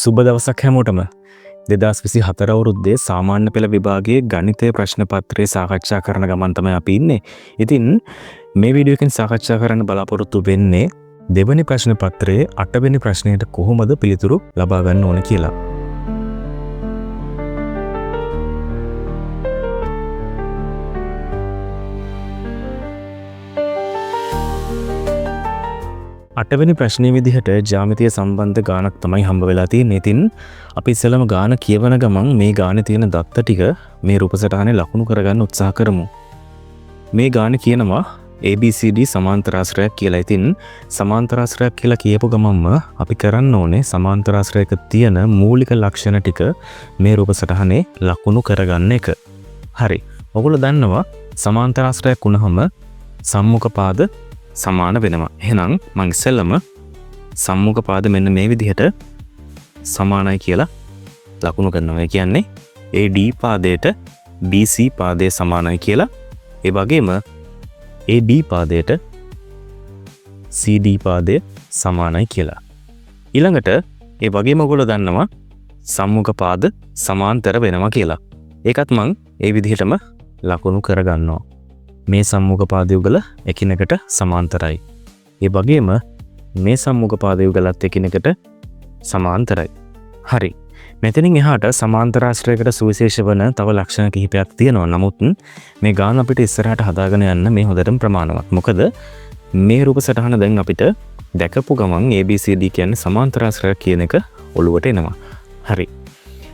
සුබ දවසක් හැමෝටම. 2024 අවුරුද්දේ සාමාන්‍ය පෙළ විභාගයේ ගණිතය ප්‍රශ්න පත්‍රය සාකච්ඡා කරන ගමන් තමයි අපි ඉන්නේ. ඉතින් මේ වීඩියෝ එකෙන් සාකච්ඡා කරන්න බලාපොරොත්තු වෙන්නේ දෙවැනි ප්‍රශ්න පත්‍රයේ 8 වෙනි ප්‍රශ්නයට කොහොමද පිළිතුරු ලබා ගන්න ඕන කියලා. අටවෙනි ප්‍රශ්නයේ විදිහට ජ්‍යාමිතිය සම්බන්ධ ගානක් තමයි හම්බ වෙලා තියෙන්නේ. ඉතින් අපි ඉස්සෙල්ලාම ගාන කියවන ගමන් මේ ගානේ තියෙන දත්ත ටික මේ රූප සටහනේ ලකුණු කරගන්න උත්සාහ කරමු. මේ ගානේ කියනවා ABCD සමාන්තරාශ්‍රයක් කියලා. ඉතින් සමාන්තරාශ්‍රයක් කියලා කියපු ගමන්ම අපි කරන්න ඕනේ සමාන්තරාශ්‍රයක තියෙන මූලික ලක්ෂණ ටික මේ රූප සටහනේ ලකුණු කරගන්න එක. හරි. ඔයගොල්ලෝ දන්නවා සමාන්තරාශ්‍රයක් වුණාම සම්මුඛ පාද සමාන වෙනවා. එහෙනම් මම ඉස්සෙල්ලම සම්මුඛ පාද මෙන්න මේ විදිහට සමානයි කියලා ලකුණු කරනවා. ඒ කියන්නේ AD පාදයට BC පාදයේ සමානයි කියලා. ඒ වගේම AB පාදයට CD පාදයේ සමානයි කියලා. ඊළඟට ඒ වගේම ඔයගොල්ලෝ දන්නවා සම්මුඛ පාද සමාන්තර වෙනවා කියලා. ඒකත් මම ඒ විදිහටම ලකුණු කරගන්නවා. මේ සම්මුඛ පාද යුගල එකිනෙකට සමාන්තරයි. ඒ වගේම මේ සම්මුඛ පාද යුගලත් එකිනෙකට සමාන්තරයි. හරි. මෙතනින් එහාට සමාන්තරාශ්‍රයකට සුවිශේෂ වන තව ලක්ෂණ කිහිපයක් තියෙනවා. නමුත් මේ ගාන අපිට ඉස්සරහට හදාගෙන යන්න මේ හොඳටම ප්‍රමාණවත්. මොකද මේ රූප සටහන දැන් අපිට දැකපු ගමන් ABCD කියන්නේ සමාන්තරාශ්‍රයක් කියන එක ඔළුවට එනවා. හරි.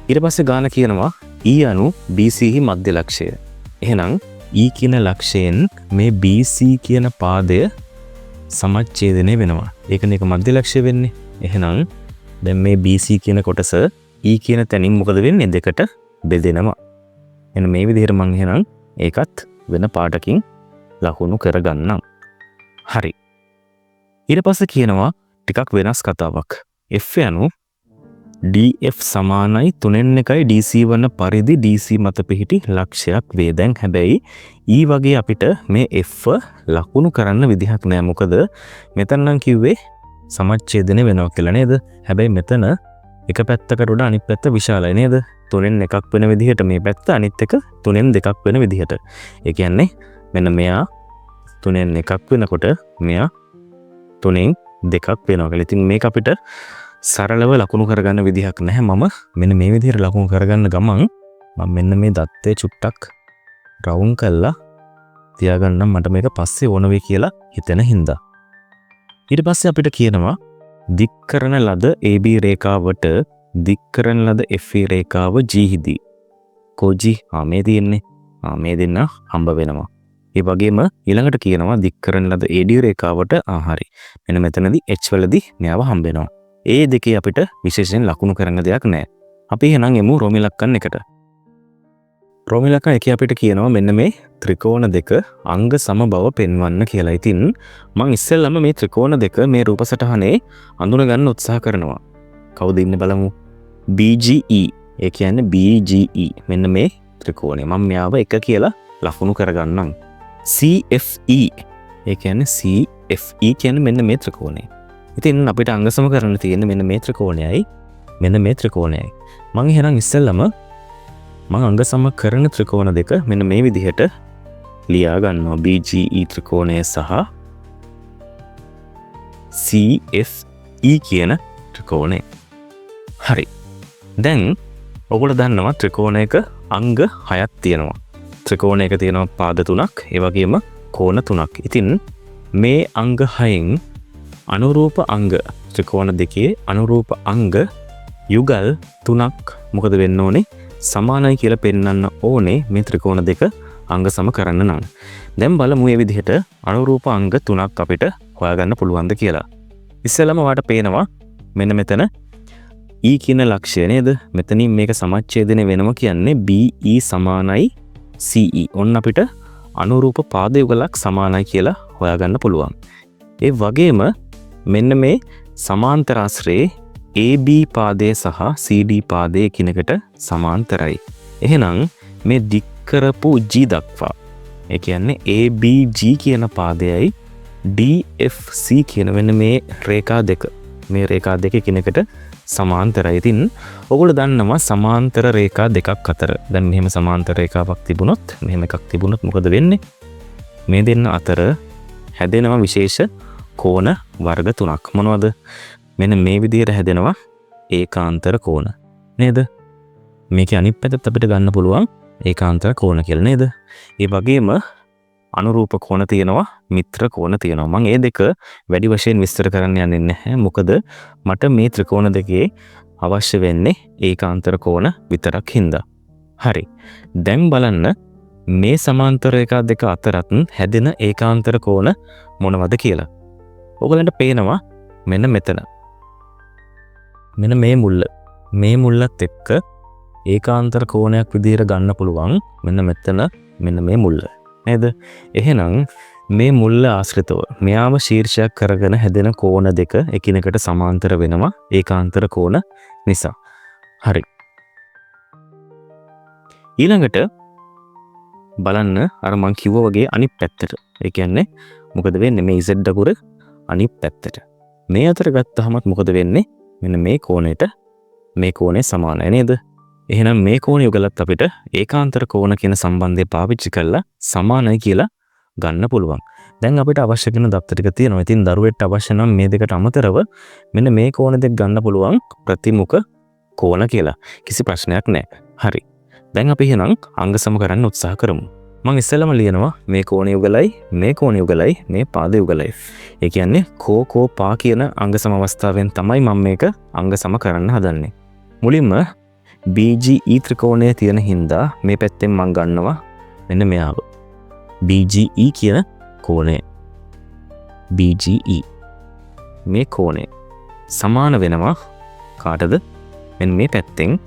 ඊට පස්සේ ගාන කියනවා E අනු BC හි මධ්‍ය ලක්ෂය. එහෙනම් E කියන ලක්ෂයෙන් මේ BC කියන පාදය සමච්ඡේදනය වෙනවා. ඒකනේ ඒක මධ්‍ය ලක්ෂ්‍ය වෙන්නේ. එහෙනම් දැන් මේ BC කියන කොටස E කියන තැනින් මොකද වෙන්නේ? දෙකට බෙදෙනවා. එන්න මේ විදිහට මම එහෙනම් ඒකත් වෙන පාටකින් ලකුණු කරගන්නම්. හරි. ඊට පස්සේ කියනවා ටිකක් වෙනස් කතාවක්. F යනු DF සමානයි 3 DC වන පරිදි DC මත පිහිටි ලක්ෂයක් වේ. දැන් හැබැයි E වගේ අපිට මේ F ලකුණු කරන්න විදිහක් නෑ. මොකද මෙතන නම් කිව්වේ සමච්ඡේදනය වෙනවා කියලා නේද? හැබැයි මෙතන එක පැත්තකට වඩා අනිත් පැත්ත විශාලයි නේද? 3න් එකක් වෙන විදිහට මේ පැත්ත, අනිත් එක 3න් දෙකක් වෙන විදිහට. ඒ කියන්නේ මෙන්න මෙයා 3න් එකක් වෙනකොට මෙයා 3න් දෙකක් වෙනවා කියලා. ඉතින් මේක අපිට සරලව ලකුණු කරගන්න විදිහක් නැහැ. මම මෙන්න මේ විදිහට ලකුණු කරගන්න ගමන් මම මෙන්න මේ දත්තේ චුට්ටක් රවුම් කරලා තියාගන්නම්. මට මේක පස්සේ ඕන වෙයි කියලා හිතෙන හින්දා. ඊට පස්සේ අපිට කියනවා දික් කරන ලද AB රේඛාවට දික් කරන ලද FE රේඛාව G හිදී. කොජි මේ තියෙන්නේ. මේ දෙන්න හම්බ වෙනවා. ඒ වගේම ඊළඟට කියනවා දික් කරන ලද AD රේඛාවට හරි. මෙන්න මෙතනදී H වලදී මෙයාව හම්බ වෙනවා. ඒ දෙකේ අපිට විශේෂයෙන් ලකුණු කරන්න දෙයක් නැහැ. අපි එහෙනම් එමු රෝම ඉලක්කම් එකට. රෝම ඉලක්කම් එකේ අපිට කියනවා මෙන්න මේ ත්‍රිකෝණ දෙක අංග සම බව පෙන්වන්න කියලා. ඉතින් මම ඉස්සෙල්ලාම මේ ත්‍රිකෝණ දෙක මේ රූප සටහනේ අඳුන ගන්න උත්සාහ කරනවා. කවුද ඉන්නේ බලමු. BGE. ඒ කියන්නේ BGE. මෙන්න මේ ත්‍රිකෝණය. මම මෙයාව එක කියලා ලකුණු කරගන්නම්. CFE. ඒ කියන්නේ CFE කියන්නේ මෙන්න මේ ත්‍රිකෝණය. ඉතින් අපිට අංගසම කරන්න තියෙන්නේ මෙන්න මේ ත්‍රිකෝණයයි මෙන්න මේ ත්‍රිකෝණයයි. මම එහෙනම් ඉස්සෙල්ලම මම අංගසම කරන ත්‍රිකෝණ දෙක මෙන්න මේ විදිහට ලියා ගන්නවා. BGE ත්‍රිකෝණය සහ CFE කියන ත්‍රිකෝණය. හරි. දැන් ඔයගොල්ලෝ දන්නවා ත්‍රිකෝණයක අංග 6ක් තියෙනවා. ත්‍රිකෝණයක තියෙනවා පාද 3ක්, ඒ වගේම කෝණ 3ක්. ඉතින් මේ අංග 6න් අනුරූප අංග ත්‍රිකෝණ දෙකේ අනුරූප අංග යුගල් 3ක් මොකද වෙන්න ඕනේ? සමානයි කියලා පෙන්වන්න ඕනේ මේ ත්‍රිකෝණ දෙක අංග සම කරන්න නම්. දැන් බලමු මේ විදිහට අනුරූප අංග 3ක් අපිට හොයාගන්න පුළුවන්ද කියලා. ඉස්සෙල්ලාම ඔයාලට පේනවා මෙන්න මෙතන E කියන ලක්ෂය නේද? මෙතනින් මේක සමච්ඡේදනය වෙනවා කියන්නේ BE සමානයි CE. ඔන්න අපිට අනුරූප පාද යුගලක් සමානයි කියලා හොයාගන්න පුළුවන්. ඒ වගේම මෙන්න මේ සමාන්තරාශ්‍රයේ AB පාදය සහ CD පාදය එකිනෙකට සමාන්තරයි. එහෙනම් මේ දික් කරපු G දක්වා, ඒ කියන්නේ ABG කියන පාදයයි DFC කියන වෙන මේ රේඛා දෙක, මේ රේඛා දෙක එකිනෙකට සමාන්තරයි. ඉතින් ඔයගොල්ලෝ දන්නවා සමාන්තර රේඛා දෙකක් අතර දැන් මෙහෙම සමාන්තර රේඛාවක් තිබුණොත් මෙහෙම එකක් තිබුණොත් මොකද වෙන්නේ? මේ දෙන්න අතර හැදෙනවා විශේෂ කෝණ වර්ග තුනක්. මොනවද? මෙන්න මේ විදිහට හැදෙනවා ඒකාන්තර කෝණ නේද? මේකේ අනිත් පැත්තත් අපිට ගන්න පුළුවන් ඒකාන්තර කෝණ කියලා නේද? ඒ වගේම අනුරූප කෝණ තියෙනවා, මිත්‍ර කෝණ තියෙනවා. මම මේ දෙක වැඩි වශයෙන් විස්තර කරන්න යන්නේ නැහැ. මොකද මට මේ ත්‍රිකෝණ දෙකේ අවශ්‍ය වෙන්නේ ඒකාන්තර කෝණ විතරක් හින්දා. හරි. දැන් බලන්න මේ සමාන්තර රේඛා දෙක අතරත් හැදෙන ඒකාන්තර කෝණ මොනවද කියලා. ඔයගලන්ට පේනවා මෙන්න මෙතන. මෙන්න මේ මුල්ල. මේ මුල්ලත් එක්ක ඒකාන්තර කෝණයක් විදිහට ගන්න පුළුවන්. මෙන්න මෙතන මෙන්න මේ මුල්ල. නේද? එහෙනම් මේ මුල්ල ආශ්‍රිතව මෙයාම ශීර්ෂයක් කරගෙන හැදෙන කෝණ දෙක එකිනෙකට සමාන්තර වෙනවා ඒකාන්තර කෝණ නිසා. හරි. ඊළඟට බලන්න අර මං කිව්වා වගේ අනිත් පැත්තට. ඒ කියන්නේ මොකද වෙන්නේ? මේ z අකුර අනිත් පැත්තට. මේ අතර ගත්තාමත් මොකද වෙන්නේ? මෙන්න මේ කෝණයට මේ කෝණය සමානයි නේද? එහෙනම් මේ කෝණය උගලත් අපිට ඒකාන්තර කෝණ කියන සම්බන්ධය පාවිච්චි කරලා සමානයි කියලා ගන්න පුළුවන්. දැන් අපිට අවශ්‍ය කරන දත්ත ටික තියෙනවා. ඉතින් දරුවෙක්ට අවශ්‍ය නම් මේ දෙකට අමතරව මෙන්න මේ කෝණ දෙක ගන්න පුළුවන් ප්‍රතිමුඛ කෝණ කියලා. කිසි ප්‍රශ්නයක් නැහැ. හරි. දැන් අපි එහෙනම් අංග සම කරන්න උත්සාහ කරමු. මම ඉස්සෙල්ලාම ලියනවා මේ කෝණය උගලයි, මේ කෝණය උගලයි, මේ පාදය උගලයි. ඒ කියන්නේ කෝ පා කියන අංග සම අවස්ථාවෙන් තමයි මම මේක අංග සම කරන්න හදන්නේ. මුලින්ම BGE ත්‍රිකෝණය තියෙන හින්දා මේ පැත්තෙන් මම ගන්නවා මෙන්න මෙයාව. BGE කියන කෝණය. BGE මේ කෝණය සමාන වෙනවා කාටද? මෙන්න මේ පැත්තෙන්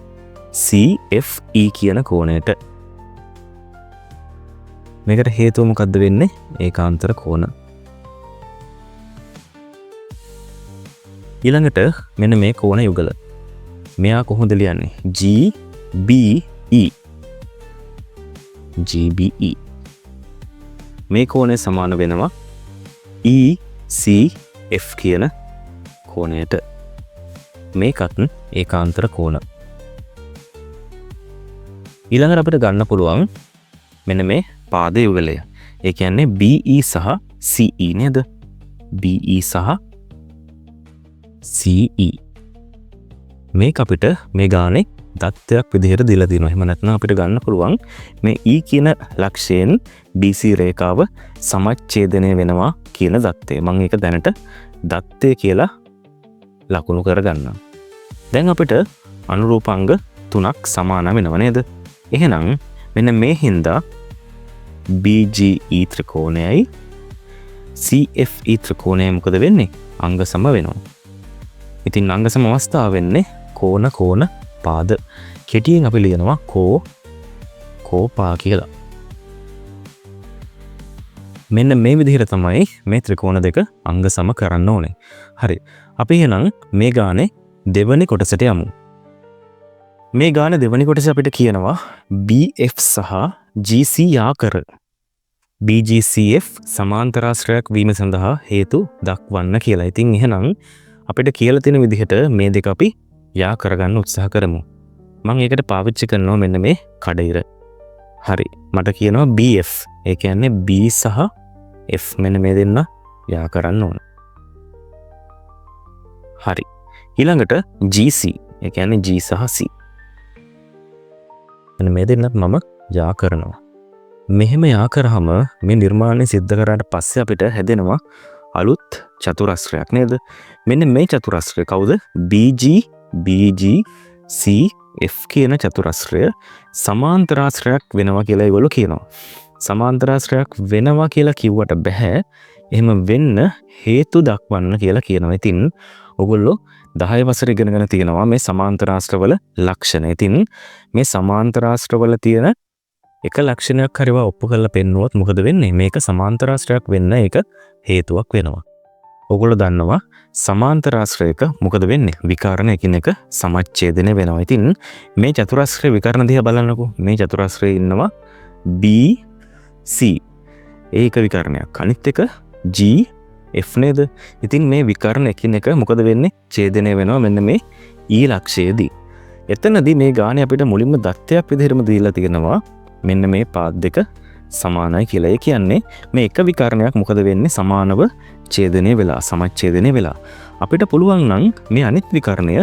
CFE කියන කෝණයට. මේකට හේතුව මොකද්ද වෙන්නේ? ඒකාන්තර කෝණ. ඊළඟට මෙන්න මේ කෝණ යුගල. මෙයා කොහොමද ලියන්නේ? GBE. GBE. මේ කෝණය සමාන වෙනවා ECF කියන කෝණයට. මේකත් ඒකාන්තර කෝණ. ඊළඟට අපිට ගන්න පුළුවන් මෙන්න මේ පාද යුගලය. ඒ කියන්නේ BE සහ CE නේද? BE සහ CE. මේක අපිට මේ ගානේ දත්තයක් විදිහට දීලා දිනවා. එහෙම නැත්නම් අපිට ගන්න පුළුවන් මේ E කියන ලක්ෂයෙන් BC රේඛාව සමච්ඡේදනය වෙනවා කියන දත්තය. මම ඒක දැනට දත්තය කියලා ලකුණු කරගන්නවා. දැන් අපිට අනුරූපාංග තුනක් සමාන වෙනව නේද? එහෙනම් මෙන්න මේ හින්දා BGE ත්‍රිකෝණයයි CFE ත්‍රිකෝණයයි මොකද වෙන්නේ? අංග සම වෙනවා. ඉතින් අංග සම අවස්ථාව වෙන්නේ කෝණ පාද. කෙටියෙන් අපි ලියනවා කෝ පා කියලා. මෙන්න මේ විදිහට තමයි මේ ත්‍රිකෝණ දෙක අංග සම කරන්න ඕනේ. හරි. අපි එහෙනම් මේ ගානේ දෙවනි කොටසට යමු. මේ ගානේ දෙවනි කොටස අපිට කියනවා BF සහ GC යාකර. BGCF සමාන්තරාශ්‍රයක් වීම සඳහා හේතු දක්වන්න කියලා. ඉතින් එහෙනම් අපිට කියලා තියෙන විදිහට මේ දෙක අපි යා කරගන්න උත්සාහ කරමු. මම ඒකට පාවිච්චි කරනවා මෙන්න මේ කඩිර. හරි. මට කියනවා BF. ඒ කියන්නේ B සහ F මෙන්න මේ දෙන්න යා කරන්න ඕන. හරි. ඊළඟට GC. ඒ කියන්නේ G සහ C. මෙන්න මේ දෙන්නත් මම යා කරනවා. මෙහෙම යා කරාම මේ නිර්මාණය සිද්ධ කරාට පස්සේ අපිට හැදෙනවා අලුත් චතුරස්‍රයක් නේද? මෙන්න මේ චතුරස්‍රය කවුද? BGCF කියන චතුරස්‍රය සමාන්තරාශ්‍රයක් වෙනවා කියලා ඒගොල්ලෝ කියනවා. සමාන්තරාශ්‍රයක් වෙනවා කියලා කිව්වට බෑ. එහෙම වෙන්න හේතු දක්වන්න කියලා කියනවා. ඉතින් ඔයගොල්ලෝ 10 වසර ඉගෙනගෙන තියෙනවා මේ සමාන්තරාශ්‍රවල ලක්ෂණ. ඉතින් මේ සමාන්තරාශ්‍රවල තියෙන එක ලක්ෂණයක් හරිව ඔප්පු කරලා පෙන්නුවොත් මොකද වෙන්නේ? මේක සමාන්තරාශ්‍රයක් වෙන්න ඒක හේතුවක් වෙනවා. ඔයගොල්ලෝ දන්නවා සමාන්තරාශ්‍රයක මොකද වෙන්නේ? විකර්ණ එකිනෙක සමච්ඡේදනය වෙනවා. ඉතින් මේ චතුරස්‍රයේ විකර්ණ දිහා බලන්නකෝ. මේ චතුරස්‍රයේ ඉන්නවා BC. ඒක විකර්ණයක්. අනිත් එක GF නේද? ඉතින් මේ විකර්ණ එකිනෙක මොකද වෙන්නේ? ඡේදනය වෙනවා මෙන්න මේ ඊලක්ෂයේදී. එතනදී මේ ගානේ අපිට මුලින්ම දත්තයක් විදිහටම දීලා තියෙනවා මෙන්න මේ පාද දෙක සමානයි කියලා. ඒ කියන්නේ මේ එක විකර්ණයක් මොකද වෙන්නේ සමානව ඡේදනය වෙලා සමච්ඡේදනය වෙලා. අපිට පුළුවන් නම් මේ අනිත් විකර්ණය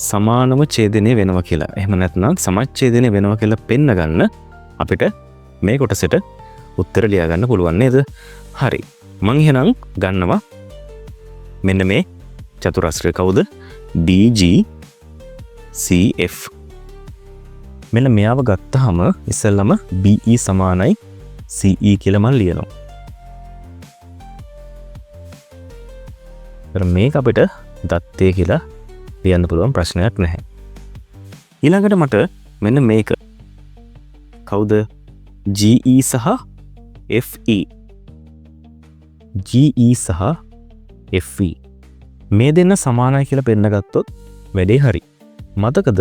සමානව ඡේදනය වෙනවා කියලා. එහෙම නැත්නම් සමච්ඡේදනය වෙනවා කියලා පෙන්න ගන්න අපිට මේ කොටසට උත්තර ලියා ගන්න පුළුවන් නේද? හරි. මං එහෙනම් ගන්නවා මෙන්න මේ චතුරස්‍රය කවුද? BGCF. මෙන්න මෙයාව ගත්තාම ඉස්සෙල්ලම BE සමානයි CE කියලා මම ලියනවා. මේක අපිට දත්තේ කියලා ලියන්න පුළුවන් ප්‍රශ්නයක් නැහැ. ඊළඟට මට මෙන්න මේක කවුද? GE සහ FE. GE සහ FE මේ දෙන්න සමානයි කියලා පෙන්න ගත්තොත් වැඩේ හරි. මතකද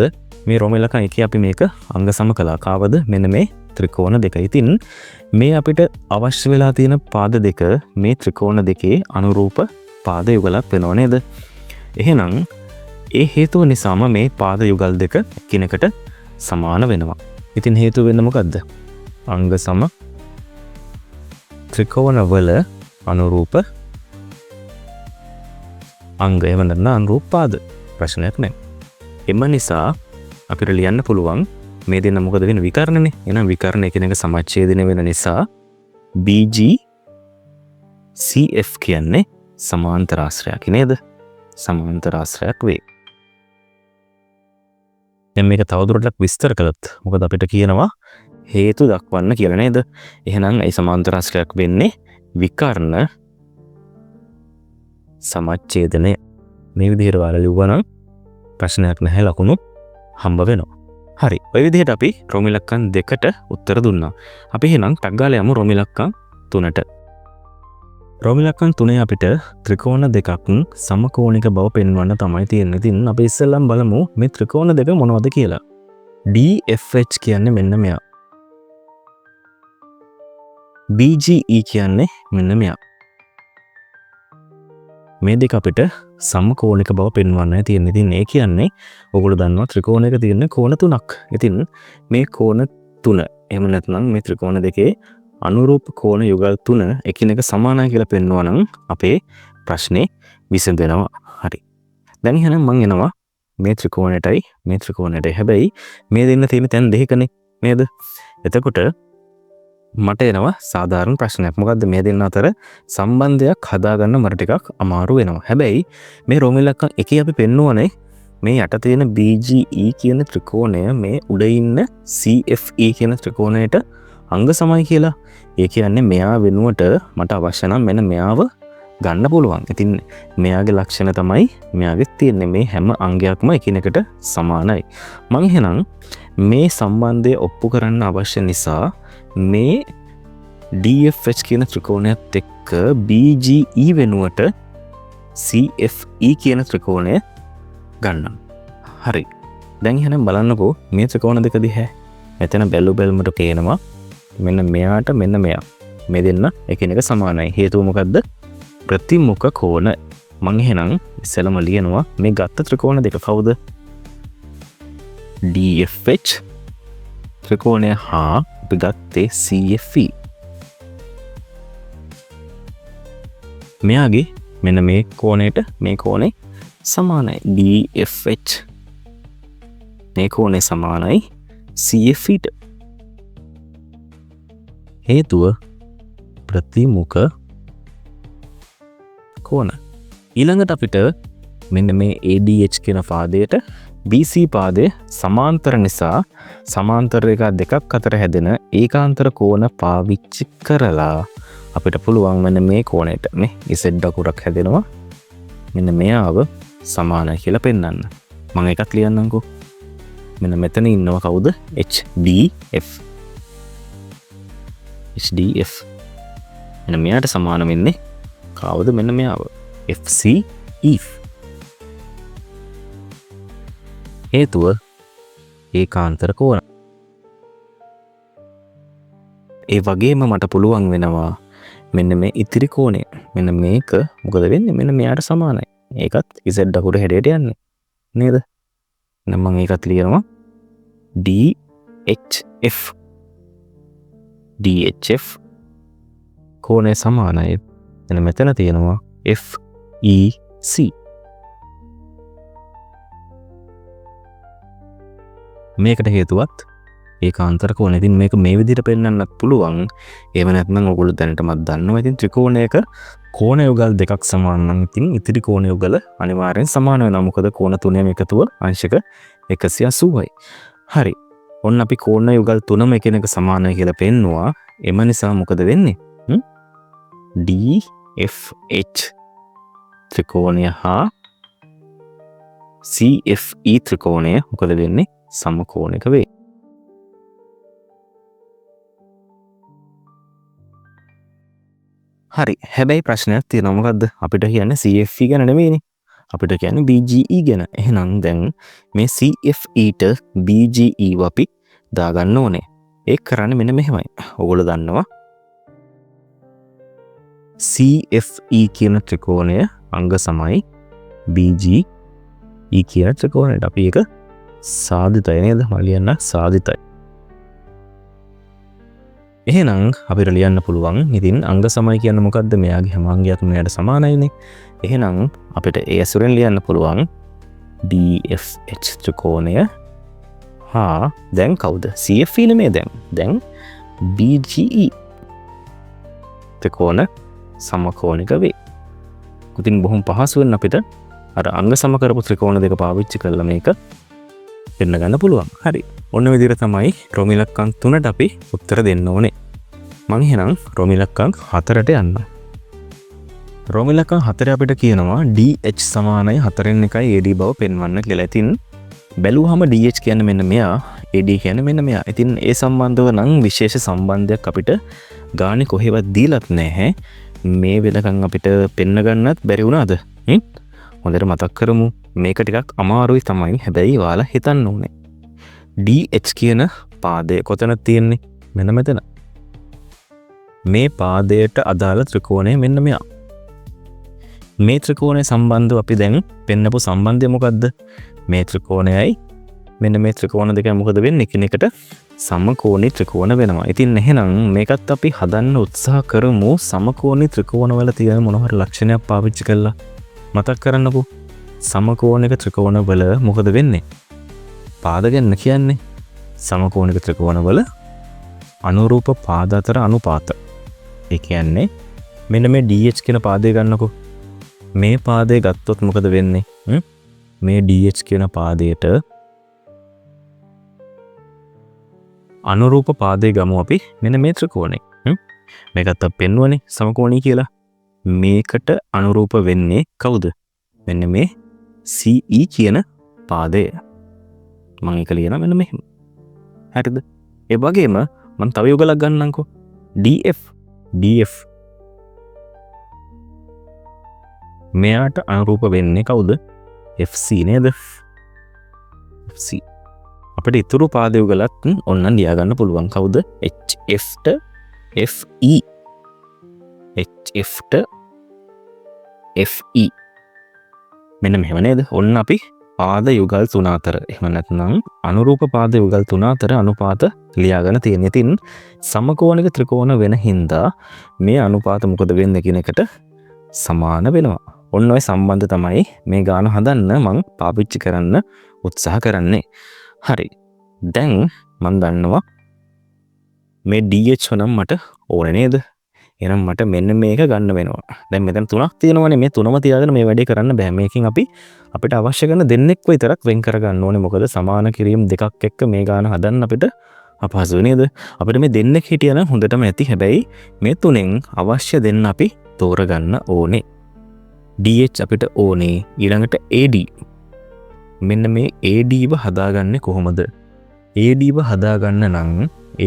මේ රෝමෙලකන් එකේ අපි මේක අංග සම කළා. කාවද? මෙන්න මේ ත්‍රිකෝණ දෙක. ඉතින් මේ අපිට අවශ්‍ය වෙලා තියෙන පාද දෙක මේ ත්‍රිකෝණ දෙකේ අනුරූප පාද යුගලක් වෙනව නේද? එහෙනම් ඒ හේතුව නිසාම මේ පාද යුගල් දෙක එකිනෙකට සමාන වෙනවා. ඉතින් හේතුව වෙන්නේ මොකද්ද? අංග සම ත්‍රිකෝණවල අනුරූප අංගය වන්දන අනුරූප පාද. ප්‍රශ්නයක් නැහැ. එම නිසා අපිට ලියන්න පුළුවන් මේ දෙන්න මොකද වෙන විකර්ණනේ. එහෙනම් විකර්ණ එකිනෙක සමච්ඡේදනය වෙන නිසා BGCF කියන්නේ සමාන්තර ආශ්‍රයක් නේද? සමාන්තර ආශ්‍රයක් වේ. දැන් මේක තවදුරටත් විස්තර කළොත් මොකද අපිට කියනවා හේතු දක්වන්න කියලා නේද? එහෙනම් ඒ සමාන්තර ආශ්‍රයක් වෙන්නේ විකර්ණ සමච්ඡේදනය. මේ විදිහට ඔයාලා ලිව්වනම් ප්‍රශ්නයක් නැහැ, ලකුණු හම්බ වෙනවා. හරි. ඔය විදිහට අපි රෝම ඉලක්කම් දෙකට උත්තර දුන්නා. අපි එහෙනම් ටක් ගාලා යමු රෝම ඉලක්කම් 3ට. රෝම ඉලක්කම් 3 අපිට ත්‍රිකෝණ දෙකක් සමකෝණික බව පෙන්වන්න තමයි තියෙන්නේ. ඉතින් අපි ඉස්සෙල්ලම බලමු මේ ත්‍රිකෝණ දෙක මොනවද කියලා. DFH කියන්නේ මෙන්න මෙයා. BGE කියන්නේ මෙන්න මෙයා. මේ දෙක අපිට සමකෝණික බව පෙන්වන්නයි තියෙන්නේ. ඉතින් ඒ කියන්නේ ඔයගොල්ලෝ දන්නවා ත්‍රිකෝණයක තියෙන කෝණ තුනක්. ඉතින් මේ කෝණ තුන එහෙම නැත්නම් මේ ත්‍රිකෝණ දෙකේ අනුරූප කෝණ යුගල් තුන එකිනෙක සමානයි කියලා පෙන්වනවා නම් අපේ ප්‍රශ්නේ විසඳෙනවා. හරි. දැන් එහෙනම් මම එනවා මේ ත්‍රිකෝණයටයි මේ ත්‍රිකෝණයටයි. හැබැයි මේ දෙන්න තියෙන තැන් දෙකකනේ නේද? එතකොට මට එනවා සාධාරණ ප්‍රශ්නයක්. මොකද්ද මේ දෙන්න අතර සම්බන්ධයක් හදාගන්න මට ටිකක් අමාරු වෙනවා. හැබැයි මේ රෝම ඉලක්කම් එකේ අපි පෙන්නුවනේ මේ යට තියෙන BGE කියන ත්‍රිකෝණය මේ උඩ ඉන්න CFE කියන ත්‍රිකෝණයට අංග සමයි කියලා. ඒ කියන්නේ මෙයා වෙනුවට මට අවශ්‍ය නම් මෙන්න මෙයාව ගන්න පුළුවන්. ඉතින් මෙයාගේ ලක්ෂණ තමයි මෙයාගේ තියෙන්නේ මේ හැම අංගයක්ම එකිනෙකට සමානයි. මං එහෙනම් මේ සම්බන්ධය ඔප්පු කරන්න අවශ්‍ය නිසා මේ DFH කියන ත්‍රිකෝණයත් එක්ක BGE වෙනුවට CFE කියන ත්‍රිකෝණය ගන්නම්. හරි. දැන් එහෙනම් බලන්නකෝ මේ ත්‍රිකෝණ දෙක දිහා. මෙතන බැලු බැලමුට පේනවා මෙන්න මෙයාට මෙන්න මෙයා. මේ දෙන්න එකිනෙක සමානයි. හේතුව මොකද්ද? ප්‍රතිමුඛ කෝණ. මං එහෙනම් ඉස්සෙල්ලම ලියනවා මේ ගත්ත ත්‍රිකෝණ දෙක කවුද? DFH ත්‍රිකෝණය හා අපි ගත්තේ CFE. මෙයාගේ මෙන්න මේ කෝණයට මේ කෝණේ සමානයි. DFH මේ කෝණේ සමානයි CFEට. හේතුව ප්‍රතිමුඛ කෝණ. ඊළඟට අපිට මෙන්න මේ ADH කියන පාදයට BC පාදය සමාන්තර නිසා සමාන්තර රේඛා දෙකක් අතර හැදෙන ඒකාන්තර කෝණ පාවිච්චි කරලා අපිට පුළුවන් මෙන්න මේ කෝණයට මේ Z අකුරක් හැදෙනවා. මෙන්න මෙයාව සමානයි කියලා පෙන්වන්න. මම එකක් ලියන්නම්කෝ. මෙන්න මෙතන ඉන්නවා කවුද? HDF. HDF. මෙන්න මෙයාට සමාන වෙන්නේ කවුද? මෙන්න මෙයාව. FCE. හේතුව ඒකාන්තර කෝණ. ඒ වගේම මට පුළුවන් වෙනවා මෙන්න මේ ඉතිරි කෝණය. මෙන්න මේක මොකද වෙන්නේ? මෙන්න මෙයාට සමානයි. ඒකත් Z අකුර හැඩයට යන්නේ. නේද? නම් මම ඒකත් ලියනවා DHF. DHF කෝණය සමානයි. එන මෙතන තියෙනවා FEC. මේකට හේතුවත් ඒකාන්තර කෝණය. ඉතින් මේක මේ විදිහට පෙන්වන්නත් පුළුවන්. එහෙම නැත්නම් ඔයගොල්ලෝ දැනටමත් දන්නවා. ඉතින් ත්‍රිකෝණයක කෝණ යුගල් දෙකක් සමාන නම් ඉතින් ඉතිරි කෝණ යුගල අනිවාර්යෙන් සමාන වෙනවා. මොකද කෝණ තුනේම එකතුව අංශක 180යි. හරි. ඔන්න අපි කෝණ යුගල් තුනම එකිනෙක සමානයි කියලා පෙන්නුවා. එම නිසා මොකද වෙන්නේ? DFH ත්‍රිකෝණය හා CFE ත්‍රිකෝණය මොකද වෙන්නේ? සමකෝණික වේ. හරි. හැබැයි ප්‍රශ්නයක් තියෙනවා. මොකද්ද? අපිට කියන්නේ CFE ගැන නෙමෙයිනේ. අපිට කියන්නේ BGE ගැන. එහෙනම් දැන් මේ CFEට BGE අපි දාගන්න ඕනේ. ඒක කරන්නේ මෙන්න මෙහෙමයි. ඔයගොල්ලෝ දන්නවා CFE කියන ත්‍රිකෝණය අංග සමයි BGE කියන ත්‍රිකෝණයට. අපි ඒක සාධිතයි නේද? මම ලියන්න සාධිතයි. එහෙනම් අපිට ලියන්න පුළුවන්. ඉතින් අංග සමයි කියන්නේ මොකද්ද? මෙයාගේ හැම අංගයක්ම මෙයාට සමානයිනේ. එහෙනම් අපිට ඒ ඇසුරෙන් ලියන්න පුළුවන් DFH ත්‍රිකෝණය හා දැන් කවුද? CFE නෙමෙයි දැන් BGE ත්‍රිකෝණ සමකෝණික වේ. ඉතින් බොහොම පහසුවෙන් අපිට අර අංග සම කරපු ත්‍රිකෝණ දෙක පාවිච්චි කරලා මේක දෙන්න ගන්න පුළුවන්. හරි. ඔන්න විදිහට තමයි රෝම ඉලක්කම් 3ට අපි උත්තර දෙන්න ඕනේ. මම එහෙනම් රෝම ඉලක්කම් 4ට යන්න. රෝම ඉලක්කම් 4 අපිට කියනවා DH සමානයි 4න් 1යි AD බව පෙන්වන්න කියලා. ඉතින් බැලුවහම DH කියන්නේ මෙන්න මෙයා, AD කියන්නේ මෙන්න මෙයා. ඉතින් ඒ සම්බන්ධව නම් විශේෂ සම්බන්ධයක් අපිට ගානේ කොහෙවත් දීලත් නැහැ. මේ වෙනකන් අපිට පෙන්න ගන්නත් බැරි වුණාද? හොඳට මතක් කරමු. මේක ටිකක් අමාරුයි තමයි. හැබැයි ඔයාලා හිතන්න ඕනේ. DH කියන පාදය කොතනද තියෙන්නේ? මෙන්න මෙතන. මේ පාදයට අදාළ ත්‍රිකෝණය මෙන්න මෙයා. මේ ත්‍රිකෝණය සම්බන්ධව අපි දැන් පෙන්නපු සම්බන්ධය මොකද්ද? මේ ත්‍රිකෝණයයි මෙන්න මේ ත්‍රිකෝණ දෙක මොකද වෙන්නේ? එකිනෙකට සමකෝණී ත්‍රිකෝණ වෙනවා. ඉතින් එහෙනම් මේකත් අපි හදන්න උත්සාහ කරමු. සමකෝණී ත්‍රිකෝණ වල තියෙන මොන හරි ලක්ෂණයක් පාවිච්චි කරලා මතක් කරන්නකෝ. සමකෝණික ත්‍රිකෝණ වල මොකද වෙන්නේ? පාද ගන්න කියන්නේ සමකෝණික ත්‍රිකෝණ වල අනුරූප පාද අතර අනුපාත. ඒ කියන්නේ මෙන්න මේ DH කියන පාදය ගන්නකෝ. මේ පාදය ගත්තොත් මොකද වෙන්නේ? මේ DH කියන පාදයට අනුරූප පාදය ගමු අපි මෙන්න මේ ත්‍රිකෝණේ. මේකත් අපි පෙන්වන්නේ සමකෝණී කියලා. මේකට අනුරූප වෙන්නේ කවුද? මෙන්න මේ CE කියන පාදය. මම ඒක ලියනවා මෙන්න මෙහෙම. හරිද? ඒ වගේම මම තව යුගලක් ගන්නම්කෝ. DF මෙයාට අනුරූප වෙන්නේ කවුද? FC නේද? FC. අපිට ඉතුරු පාද යුගලත් ඔන්න ලියා ගන්න පුළුවන්. කවුද? HFට FE. HFට FE. මෙන්න මෙහෙම නේද? ඔන්න අපි පාද යුගල් 3 අතර එහෙම නැත්නම් අනුරූප පාද යුගල් 3 අතර අනුපාත ලියාගෙන තියෙන. ඉතින් සමකෝණික ත්‍රිකෝණ වෙන හින්දා මේ අනුපාත මොකද වෙන්නේ කියන එකට සමාන වෙනවා. ඔන්න ඔය සම්බන්ධ තමයි මේ ගාන හදන්න මම පාවිච්චි කරන්න උත්සාහ කරන්නේ. හරි. දැන් මම දන්නවා මේ DH නම් මට ඕනේ නේද? එහෙනම් මට මෙන්න මේක ගන්න වෙනවා. දැන් මෙතන තුනක් තියෙනවනේ. මේ තුනම තියාගෙන මේ වැඩේ කරන්න බෑ. මේකෙන් අපිට අවශ්‍ය කරන දෙන්නෙක්ව විතරක් වෙන් කර ගන්න ඕනේ. මොකද සමාන කිරීම දෙකක් එක්ක මේ ගාන හදන්න අපිට අපහසු නේද? අපිට මේ දෙන්නෙක් හිටියනම් හොඳටම ඇති. හැබැයි මේ තුනෙන් අවශ්‍ය දෙන්න අපි තෝරගන්න ඕනේ. DH අපිට ඕනේ. ඊළඟට AD. මෙන්න මේ ADව හදාගන්නේ කොහොමද? ADව හදාගන්න නම්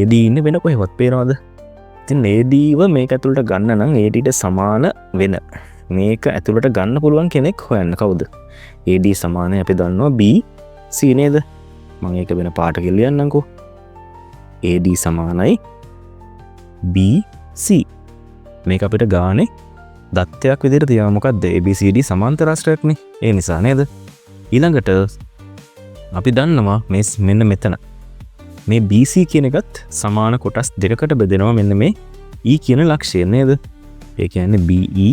AD ඉන්නේ වෙන කොහෙවත් පේනවද? ඉතින් ADව මේක ඇතුළට ගන්න නම් ADට සමාන වෙන මේක ඇතුළට ගන්න පුළුවන් කෙනෙක් හොයන්න. කවුද? AD සමානයි අපි දන්නවා BC නේද? මම ඒක වෙන පාටකින් ලියන්නම්කෝ. AD සමානයි BC. මේක අපිට ගානේ දත්තයක් විදිහට තියනවා. මොකද්ද? ABCD සමාන්තර රාශියක්නේ. ඒ නිසා නේද? ඊළඟට අපි දන්නවා මේ මෙන්න මෙතන මේ BC කියන එකත් සමාන කොටස් දෙකකට බෙදෙනවා මෙන්න මේ E කියන ලක්ෂය නේද? ඒ කියන්නේ BE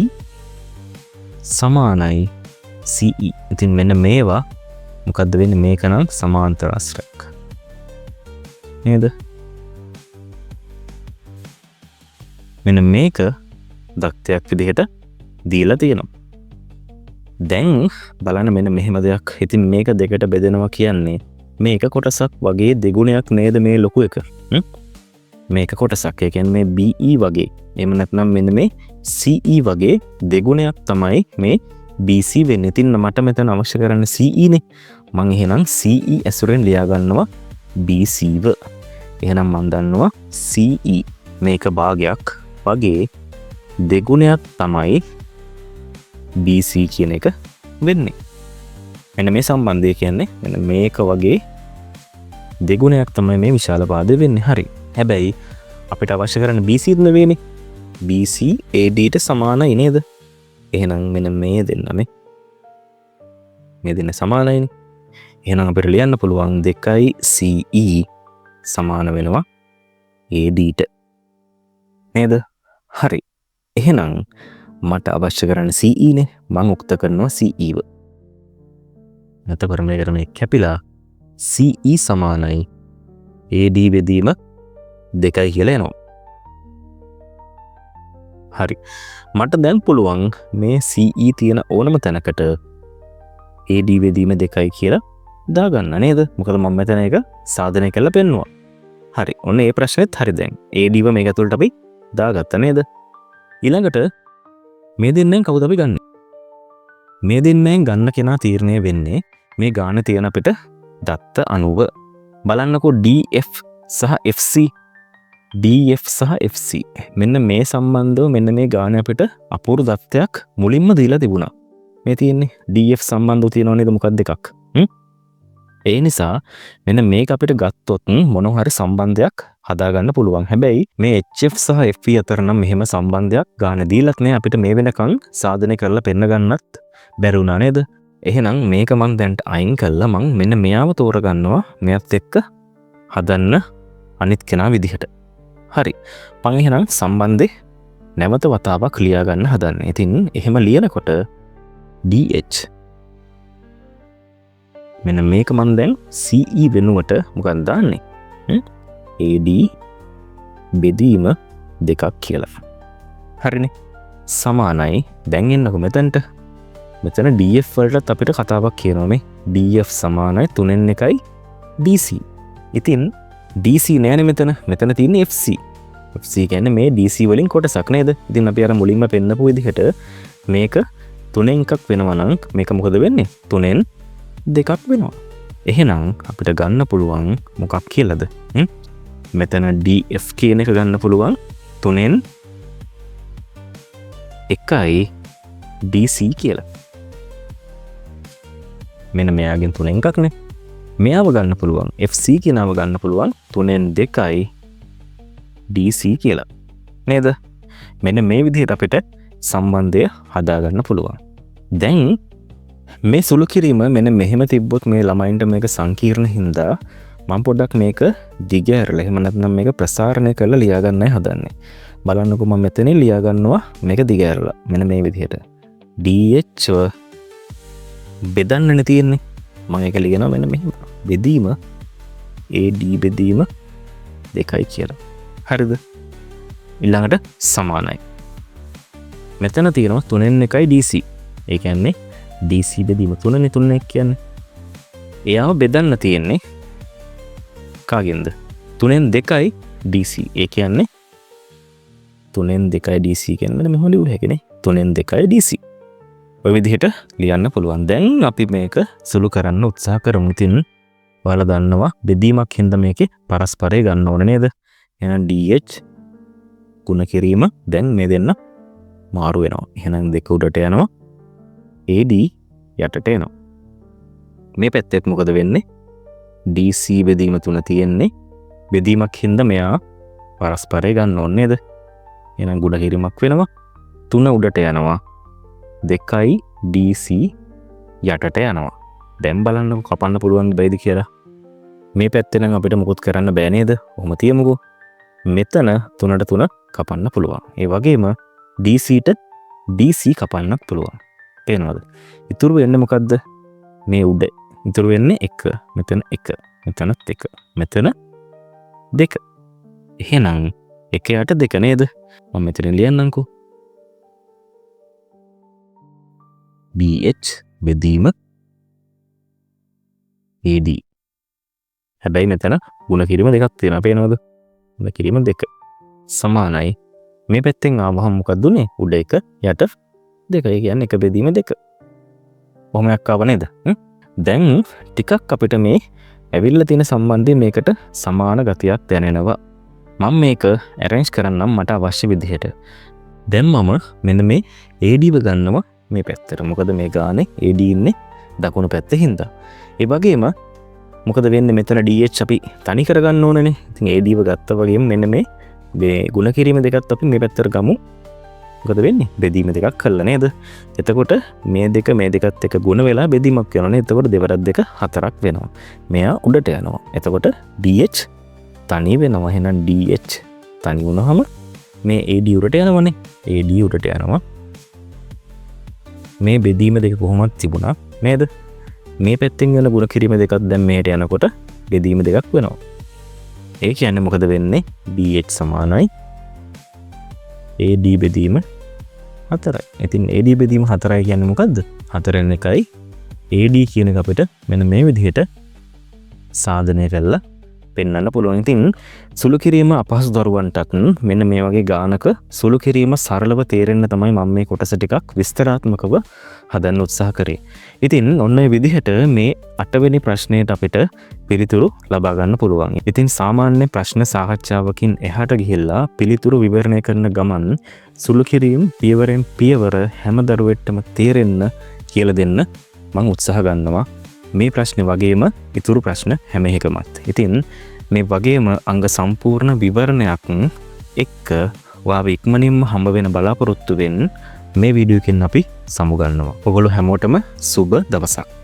සමානයි CE. ඉතින් මෙන්න මේවා මොකද්ද වෙන්නේ? මේක නම් සමාන්තර අස්රක් නේද? මෙන්න මේක දක්තයක් විදිහට දීලා තියෙනවා. දැන් බලන්න මෙන්න මෙහෙම දෙයක්. ඉතින් මේක දෙකට බෙදෙනවා කියන්නේ මේක කොටසක් වගේ දෙගුණයක් නේද මේ ලොකු එක. මේක කොටසක්. ඒ කියන්නේ මේ BE වගේ. එහෙම නැත්නම් මෙන්න මේ CE වගේ දෙගුණයක් තමයි මේ BC වෙන්නේ. ඉතින් මට මෙතන අවශ්‍ය කරන්නේ CE නේ. මම එහෙනම් CE ඇසුරෙන් ලියා ගන්නවා BCව. එහෙනම් මම දන්නවා CE මේක භාගයක් වගේ දෙගුණයක් තමයි BC කියන එක වෙන්නේ. මෙන්න මේ සම්බන්ධය කියන්නේ මෙන්න මේක වගේ දෙගුණයක් තමයි මේ විශාල පාදය වෙන්නේ. හරි. හැබැයි අපිට අවශ්‍ය කරන්නේ BC නෙවෙයිනේ. BC ADට සමානයි නේද? එහෙනම් මෙන්න මේ දෙන්නනේ. මේ දෙන්න සමානයිනේ. එහෙනම් අපිට ලියන්න පුළුවන් 2 CE සමාන වෙනවා ADට. නේද? හරි. එහෙනම් මට අවශ්‍ය කරන්නේ CE නේ. මම උක්ත කරනවා CEව. එතකොට මේ කැපිලා CE සමානයි AD බෙදීම 2 කියලා එනවා. හරි. මට දැන් පුළුවන් මේ CE තියෙන ඕනම තැනකට AD බෙදීම 2 කියලා දාගන්න නේද? මොකද මම මෙතන එක සාධනය කරලා පෙන්නුවා. හරි. ඔන්න ඒ ප්‍රශ්නේත් හරි දැන්. ADව මේක ඇතුළට අපි දාගත්තා නේද? ඊළඟට මේ දෙන්නෙන් කවුද අපි ගන්නෙ? මේ දෙන්නෙන් ගන්න කෙනා තීරණය වෙන්නේ මේ ගාන තියෙන අපිට දත්ත 90. බලන්නකෝ DF සහ FC. DF සහ FC. මෙන්න මේ සම්බන්ධව මෙන්න මේ ගාන අපිට අපූර්ව දත්තයක් මුලින්ම දීලා තිබුණා. මේ තියෙන්නේ DF සම්බන්ධව තියෙනව නේද මොකක්ද දෙකක්. ඒ නිසා මෙන්න මේක අපිට ගත්තොත් මොනවා හරි සම්බන්ධයක් හදාගන්න පුළුවන්. හැබැයි මේ HF සහ FE අතර නම් මෙහෙම සම්බන්ධයක් ගාන දීලත් නෑ. අපිට මේ වෙනකන් සාධනය කරලා පෙන්න ගන්නත් බැරි වුණා නේද? එහෙනම් මේක මං දැන්ට අයින් කළා. මං මෙන්න මෙයාව තෝරගන්නවා මෙයත් එක්ක හදන්න අනිත් කෙනා විදිහට. හරි. මං එහෙනම් සම්බන්ධේ නැවත වතාවක් ලියා ගන්න හදන්නේ. ඉතින් එහෙම ලියනකොට DH මෙන්න මේක මන් දැන් CE වෙනුවට මොකක්ද දාන්නේ? AD බෙදීම 2 කියලා. හරිනේ. සමානයි. දැන් එන්නකො මෙතනට. මෙතන DF වලට අපිට කතාවක් කියනවා මේ. DF සමානයි 3න් 1යි DC. ඉතින් DC නෑනේ මෙතන. මෙතන තියෙන්නේ FC. FC කියන්නේ මේ DC වලින් කොටසක් නේද? ඉතින් අපි අර මුලින්ම පෙන්නපු විදිහට මේක 3න් 1ක් වෙනවා නම් මේක මොකද වෙන්නේ? 3න් 2ක් වෙනවා. එහෙනම් අපිට ගන්න පුළුවන් මොකක් කියලාද? මෙතන DF කියන එක ගන්න පුළුවන් 3න් 1යි DC කියලා. මෙන්න මෙයාගෙන් 3න් 1ක් නේ. මෙයාව ගන්න පුළුවන් FC කියනව ගන්න පුළුවන් 3න් 2යි DC කියලා. නේද? මෙන්න මේ විදිහට අපිට සම්බන්ධය හදාගන්න පුළුවන්. දැන් මේ සුළු කිරීම මෙන්න මෙහෙම තිබ්බොත් මේ ළමයින්ට මේක සංකීර්ණ හින්දා මම පොඩ්ඩක් මේක දිගහැරලා එහෙම නැත්නම් මේක ප්‍රසාරණය කරලා ලියා ගන්නයි හදන්නේ. බලන්නකෝ මම මෙතනින් ලියා ගන්නවා මේක දිගහැරලා. මෙන්න මේ විදිහට. DH බෙදන්නනේ තියෙන්නේ. මම ඒක ලියනවා මෙන්න මෙහෙම. බෙදීම AD බෙදීම 2යි කියලා. හරිද? ඊළඟට සමානයි. මෙතන තියෙනවා 3න් 1යි DC. ඒ කියන්නේ DC බෙදීම 3නේ 3 කියන්නේ. එයාව බෙදන්න තියෙන්නේ කාගෙන්ද? 3න් 2යි DC. ඒ කියන්නේ 3න් 2යි DC කියන්නේ මෙහෙම ලියුව හැකිනේ. 3න් 2යි DC. ඔය විදිහට ලියන්න පුළුවන්. දැන් අපි මේක සුළු කරන්න උත්සාහ කරමු. ඉතින් ඔයාලා දන්නවා බෙදීමක් හින්දා මේකේ පරස්පරය ගන්න ඕන නේද? එහෙනම් DH ගුණ කිරීම දැන් මේ දෙන්න මාරු වෙනවා. එහෙනම් 2 උඩට යනවා. AD යටට එනවා. මේ පැත්තෙත් මොකද වෙන්නේ? DC බෙදීම 3 තියෙන්නේ. බෙදීමක් හින්දා මෙයා පරස්පරය ගන්න ඕනේ නේද? එහෙනම් ගුණ කිරීමක් වෙනවා. 3 උඩට යනවා. 2යි DC යටට යනවා. දැන් බලන්නකො කපන්න පුළුවන් බැයිද කියලා. මේ පැත්තේ නම් අපිට මුකුත් කරන්න බෑ නේද? ඔහොම තියමුකෝ. මෙතන 3ට 3 කපන්න පුළුවන්. ඒ වගේම DCට DC කපන්නත් පුළුවන්. පේනවද? ඉතුරු වෙන්නේ මොකද්ද? මේ උඩ. ඉතුරු වෙන්නේ 1. මෙතන 1. මෙතනත් 1. මෙතන 2. එහෙනම් 1 යට 2 නේද? මම මෙතන ලියන්නම්කෝ. BH බෙදීම AD. හැබැයි මෙතන ಗುಣ කිරීම දෙකක් තියෙනවා. පේනවද? ಗುಣ කිරීම 2 සමානයි. මේ පැත්තෙන් ආවහම මොකක්ද උනේ? උඩ 1 යට 2. ඒ කියන්නේ 1 බෙදීම 2. කොහොමයක් ආව නේද? දැන් ටිකක් අපිට මේ ඇවිල්ලා තියෙන සම්බන්ධය මේකට සමාන ගතියක් දැනෙනවා. මම මේක arrange කරන්නම් මට අවශ්‍ය විදිහට. දැන් මම මෙන්න මේ AD ව ගන්නවා මේ පැත්තට. මොකද මේ ගානේ AD ඉන්නේ දකුණු පැත්තේ හින්දා. ඒ වගේම මොකද වෙන්නේ මෙතන DH අපි තනි කරගන්න ඕනනේ. ඉතින් AD ව ගත්තා වගේම මෙන්න මේ ಗುಣ කිරීම දෙකත් අපි මේ පැත්තට ගමු. මොකද වෙන්නේ? බෙදීම දෙකක් කළා නේද? එතකොට මේ දෙකත් එක ಗುಣ වෙලා බෙදීමක් වෙනවනේ. එතකොට දෙවරක් දෙක 4ක් වෙනවා. මෙයා උඩට යනවා. එතකොට DH තනි වෙනවා. එහෙනම් DH තනි වුණාම මේ AD උඩට යනවනේ. AD උඩට යනවා. මේ බෙදීම දෙක කොහොමද තිබුණා නේද? මේ පැත්තෙන් යන ಗುಣ කිරීම දෙකක් දැන් මෙහෙට යනකොට බෙදීම දෙකක් වෙනවා. ඒ කියන්නේ මොකද වෙන්නේ? DH සමානයි AD බෙදීම 4යි. ඉතින් AD බෙදීම 4යි කියන්නේ මොකද්ද? 4න් 1යි AD කියන එක අපිට මෙන්න මේ විදිහට සාධනය කරලා පෙන්වන්න පුළුවන්. ඉතින් සුළු කිරීම අපහසු දරුවන්ටත් මෙන්න මේ වගේ ගානක සුළු කිරීම සරලව තේරෙන්න තමයි මම මේ කොටස ටිකක් විස්තරාත්මකව හදන්න උත්සාහ කරේ. ඉතින් ඔන්න ඔය විදිහට මේ 8 වෙනි ප්‍රශ්නයට අපිට පිළිතුරු ලබා ගන්න පුළුවන්. ඉතින් සාමාන්‍ය ප්‍රශ්න සාකච්ඡාවකින් එහාට ගිහිල්ලා පිළිතුරු විවරණය කරන ගමන් සුළු කිරීම පියවරෙන් පියවර හැම දරුවෙට්ටම තේරෙන්න කියලා දෙන්න මම උත්සාහ ගන්නවා. මේ ප්‍රශ්නේ වගේම ඉතුරු ප්‍රශ්න හැම එකමත්. ඉතින් මේ වගේම අංග සම්පූර්ණ විවරණයක් එක්ක ඔයාව ඉක්මනින්ම හම්බ වෙන බලාපොරොත්තු වෙන්න මේ වීඩියෝ එකෙන් අපි සමුගන්නවා. ඔයගොල්ලෝ හැමෝටම සුබ දවසක්.